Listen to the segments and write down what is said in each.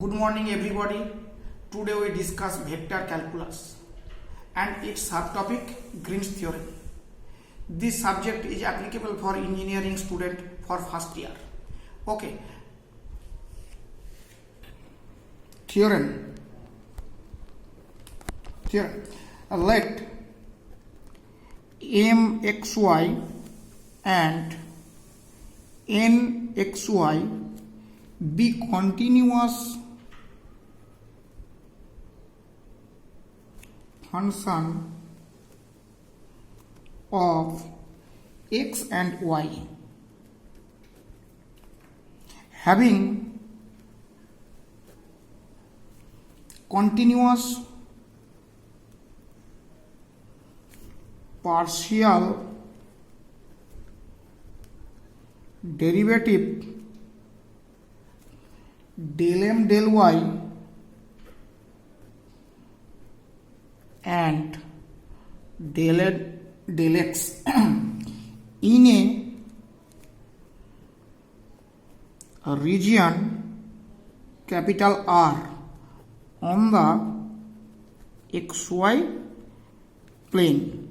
Good morning everybody. Today we discuss vector calculus and its subtopic Green's theorem. This subject is applicable for engineering student for first year. Okay. Theorem. Let mxy and nxy be continuous function of x and y having continuous partial derivative del m del y and del x in a region capital R on the xy plane,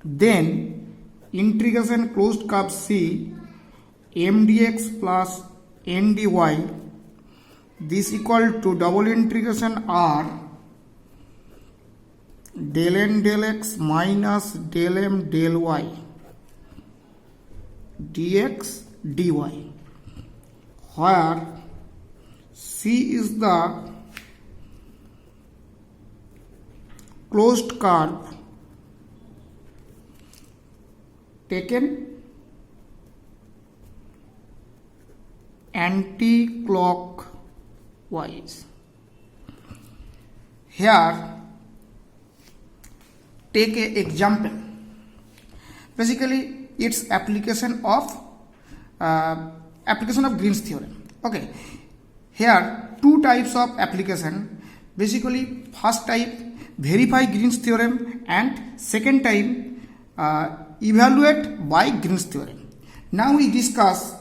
then integration closed curve C m dx plus n dy, this equal to double integration R del n del x minus del m del y dx dy, where C is the closed curve taken anti-clockwise. Here take an example. Basically it's application of Green's theorem. Okay, here two types of application. Basically first type verify Green's theorem and second type evaluate by Green's theorem. Now we discuss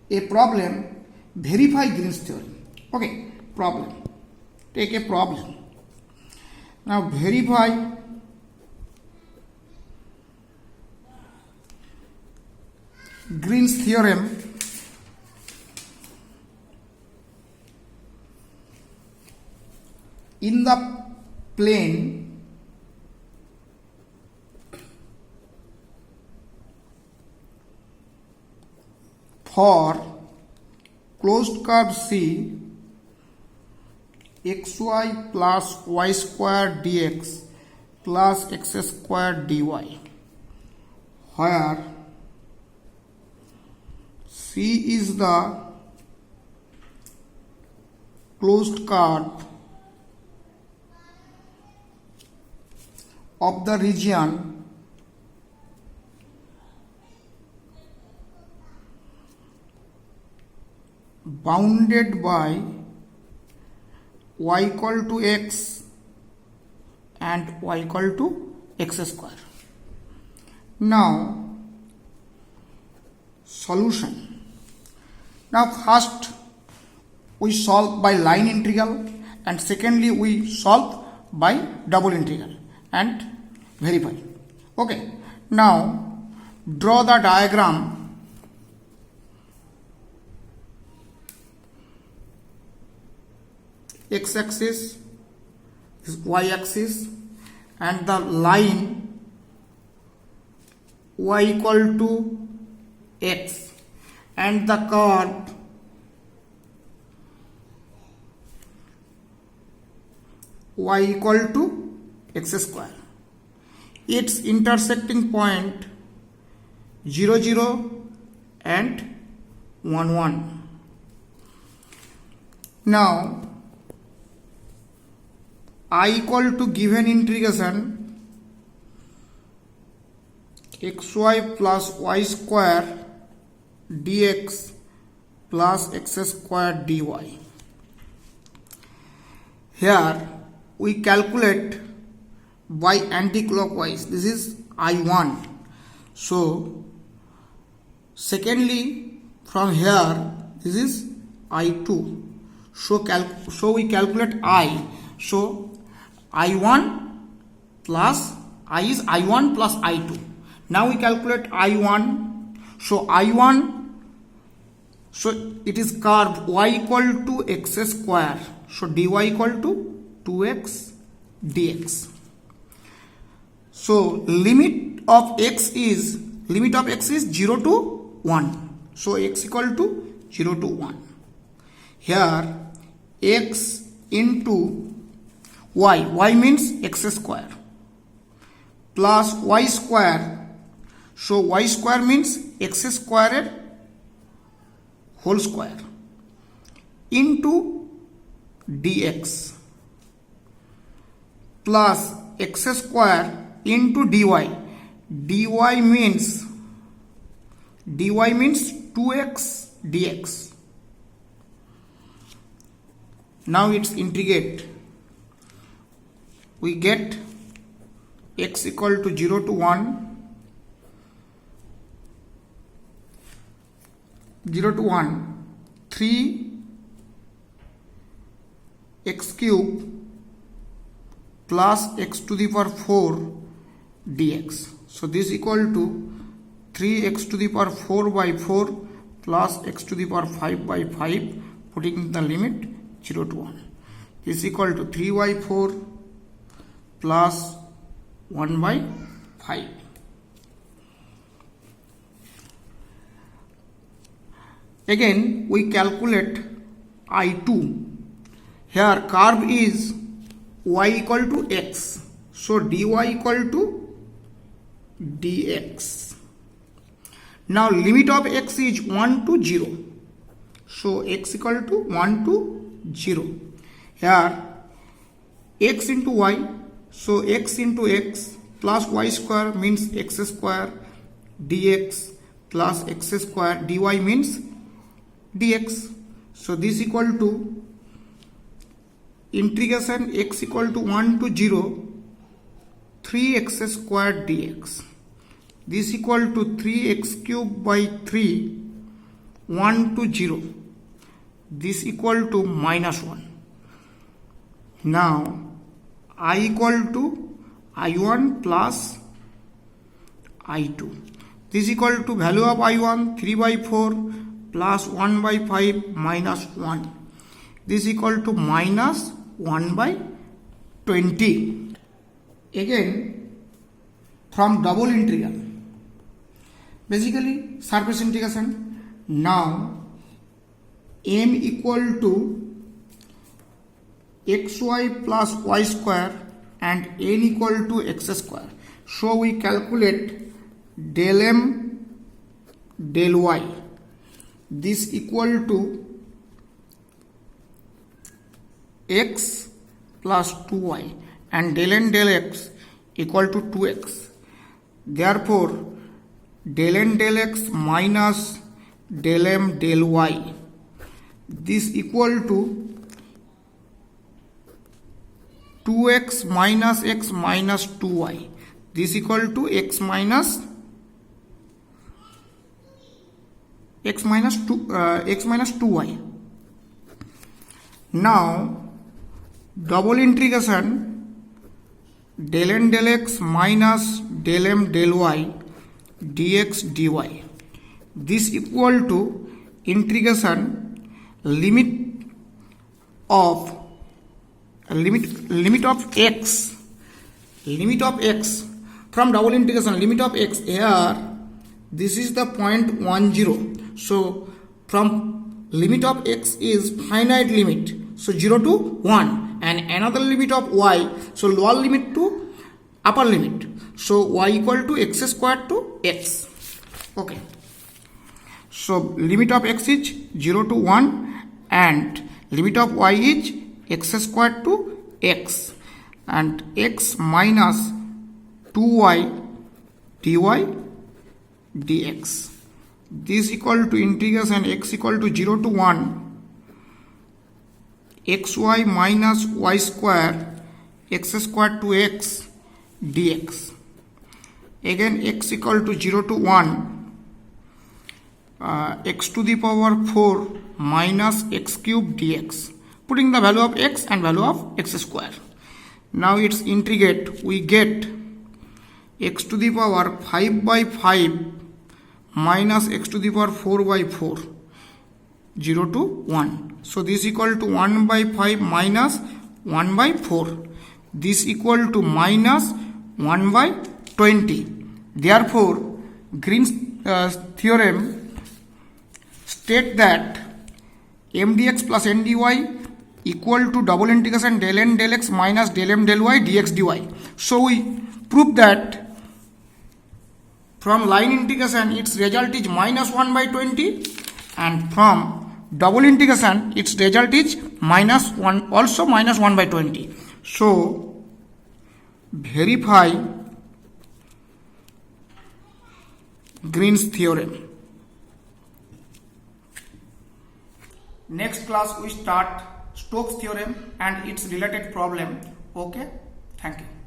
a problem verify Green's theorem. Okay, problem. Take a problem. Now verify Green's theorem in the plane for closed curve C xy plus y square dx plus x square dy, where C is the closed curve of the region bounded by y equal to x and y equal to x square. Now solution. Now first we solve by line integral and secondly we solve by double integral and verify. Okay, now draw the diagram. X-axis, y-axis, and the line y equal to x and the curve y equal to x square. Its intersecting point 0 0 and 1 1. Now I equal to given integration xy plus y square dx plus x square dy. Here we calculate by anti-clockwise. This is I1. So secondly from here this is I2. So we calculate I. So I1 plus I is I1 plus I2. Now we calculate I1. So I1, so it is curve y equal to x square. So dy equal to 2x dx. So limit of x is 0 to 1. So x equal to 0 to 1. Here x into y means x square plus y square. So y square means x squared whole square into dx plus x square into dy. dy means 2x dx. Now it's integrate. We get x equal to 0 to 1. 0 to 1, 3 x cube plus x to the power 4 dx. So this equal to 3x to the power 4 by 4 plus x to the power 5 by 5, putting the limit 0 to 1. This equal to 3 by 4 plus 1 by 5. Again we calculate I2. Here curve is y equal to x. So dy equal to dx. Now limit of x is 1 to 0. So x equal to 1 to 0. Here x into y. So x into x plus y square means x square dx plus x square dy means dx. So this equal to integration x equal to 1 to 0 3x square dx. This equal to 3x cube by 3 1 to 0. This equal to minus 1. Now I equal to I1 plus I2. This equal to value of I1 3 by 4 plus 1 by 5 minus 1. This equal to minus 1 by 20. Again from double integral. Basically surface integration. Now m equal to xy plus y square and n equal to x square. So we calculate del m del y. This equal to x plus 2y and del n del x equal to 2x. Therefore del n del x minus del m del y. This equal to 2x minus x minus 2y. This equal to x minus 2y. Now double integration del n del x minus del m del y dx dy. This equal to integration limit of x from double integration limit of x. Here this is the point 10. So from limit of x is finite limit, so 0 to 1, and another limit of y, so lower limit to upper limit, so y equal to x squared to x. Okay, so limit of x is 0 to 1 and limit of y is x squared to x, and x minus 2y dy dx. This equal to integration x equal to 0 to 1 xy minus y square x squared to x dx. Again x equal to 0 to 1 x to the power 4 minus x cube dx. putting the value of x and value of x square. Now its integrate, we get x to the power 5 by 5 minus x to the power 4 by 4, 0 to 1. So this equal to 1 by 5 minus 1 by 4. This equal to minus 1 by 20. Therefore, Green's theorem state that m dx plus n dy equal to double integration del n del x minus del m del y dx dy. So we prove that from line integration its result is minus 1 by 20, and from double integration its result is minus 1, also minus 1 by 20. So verify Green's theorem. Next class we start Stokes theorem and its related problem. Okay, thank you.